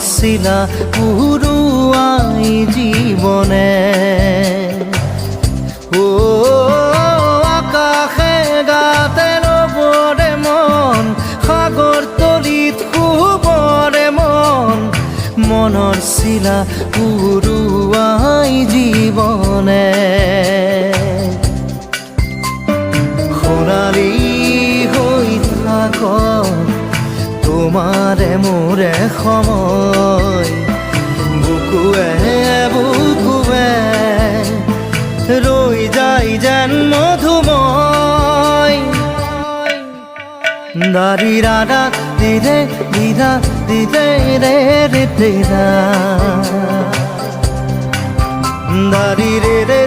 শিলা উৰুৱাই জীৱনে ও আকাশে গাতে ৰবৰে মন সাগৰ তলিত শুবৰে মন মনৰ শিলা উৰুৱাই জীৱনে সোণালী হৈ থাক তোমাৰে মোৰে সময় বুকুৱে বুকুৱে ৰৈ যায় যেন মধুময় দাৰি ৰাধা দিদে দিদা দিদে ৰে ৰে দিদা দাৰি ৰে ৰে